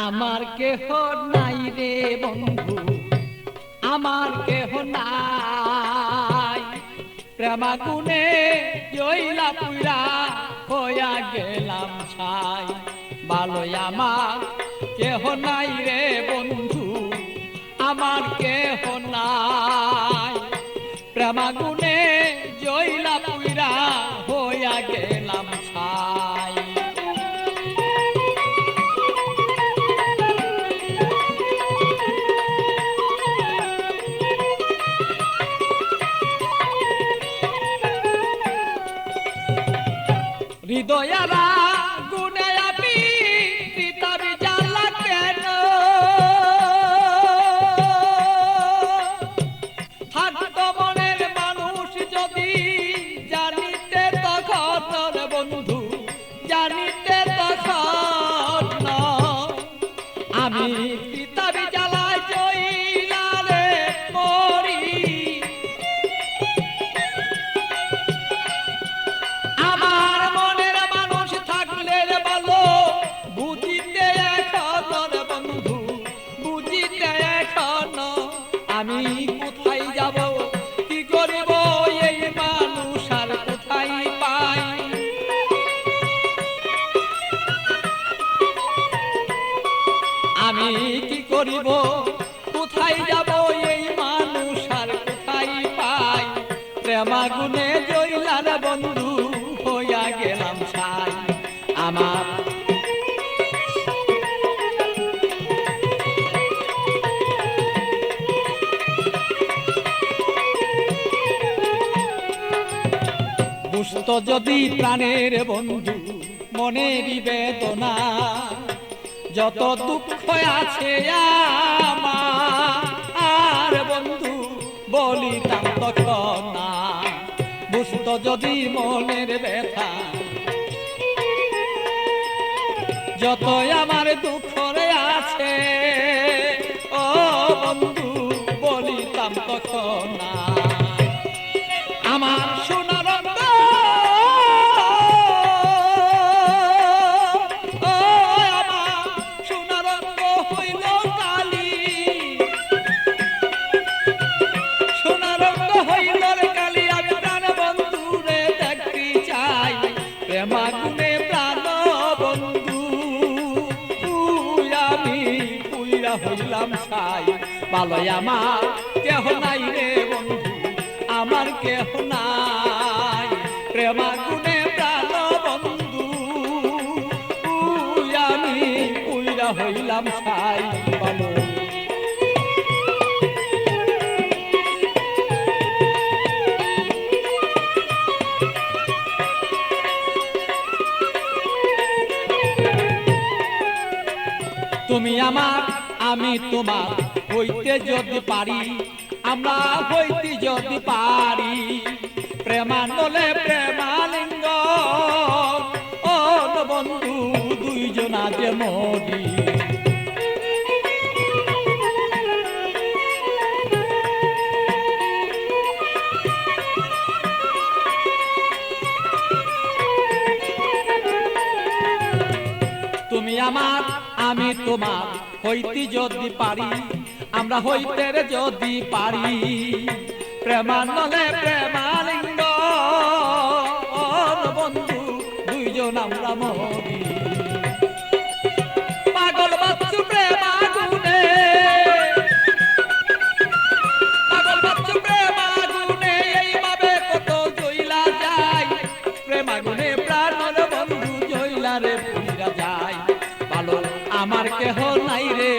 আমার কেহ নাই রে বন্ধু, আমার কেহ নাই। প্রেমাগুনে জইলা পুইরা হইয়া গেলাম ছাই। ভালোই আমার কেহ নাই রে বন্ধু, আমার কেহ নাই। প্রেমাগুনে জইলা পুইরা হইয়া গেলাম ছাই। হৃদয়ারা গুনে আমি পিতার জ্বালা কেন, থাকতো মনের মানুষ যদি জানিতে তখন বন্ধু, জানিতে তখন আমি পিতার জ্বালায় জইলা রে মরি। আমার মনের মানুষ থাকলে ভালো বুঝিতে এখন বন্ধু, বুঝিতে এখন আমি কোথায় যাব, কি করিব এই মানুষ আর কোথায় পাই। আমি কি করিব, কোথায় যাব এই মানুষ আর কোথায় পাই। প্রেমাগুনে জইলার বন্ধু হইয়া গেলাম ছাই। আমার বুঝত যদি প্রাণের বন্ধু মনেরই বেদনা, যত দুঃখ আছে আমার বন্ধু বলিতাম তখন না। বুঝত যদি মনের ব্যথা, যত আমার দুঃখ আছে ও বন্ধু বলিতাম তখন না। আমার সোনার প্রেমাগুনে প্রাণ বন্ধু তুই আমি পুইরা হইলাম ছাই। ভালোই আমার কেহ নাই রে বন্ধু, আমার কেহ নাই। প্রেমাগুনে প্রাণ বন্ধু তুই আমি পুইরা হইলাম ছাই। ভালো তুমি আমার আমি তোমার হইতে যদি পারি, আমরা হইতে যদি পারি। প্রেমানলে প্রেমালিঙ্গ ও বন্ধু দুইজনা যে মরি। তুমি আমার আমি তোমার হইতে যদি পারি, আমরা হইতে যদি পারি। প্রেমানলে প্রেমালিঙ্গ বন্ধু দুইজন আমরা মরি। পাগল বাচ্চু প্রেমাগুনে, পাগল বাচ্চু প্রেমাগুনে এইভাবে কত জইলা যায়। প্রেমাগুনে প্রাণর বন্ধু জইলা রে পুইরা যায়। ভালো আমার কেহ নাই রে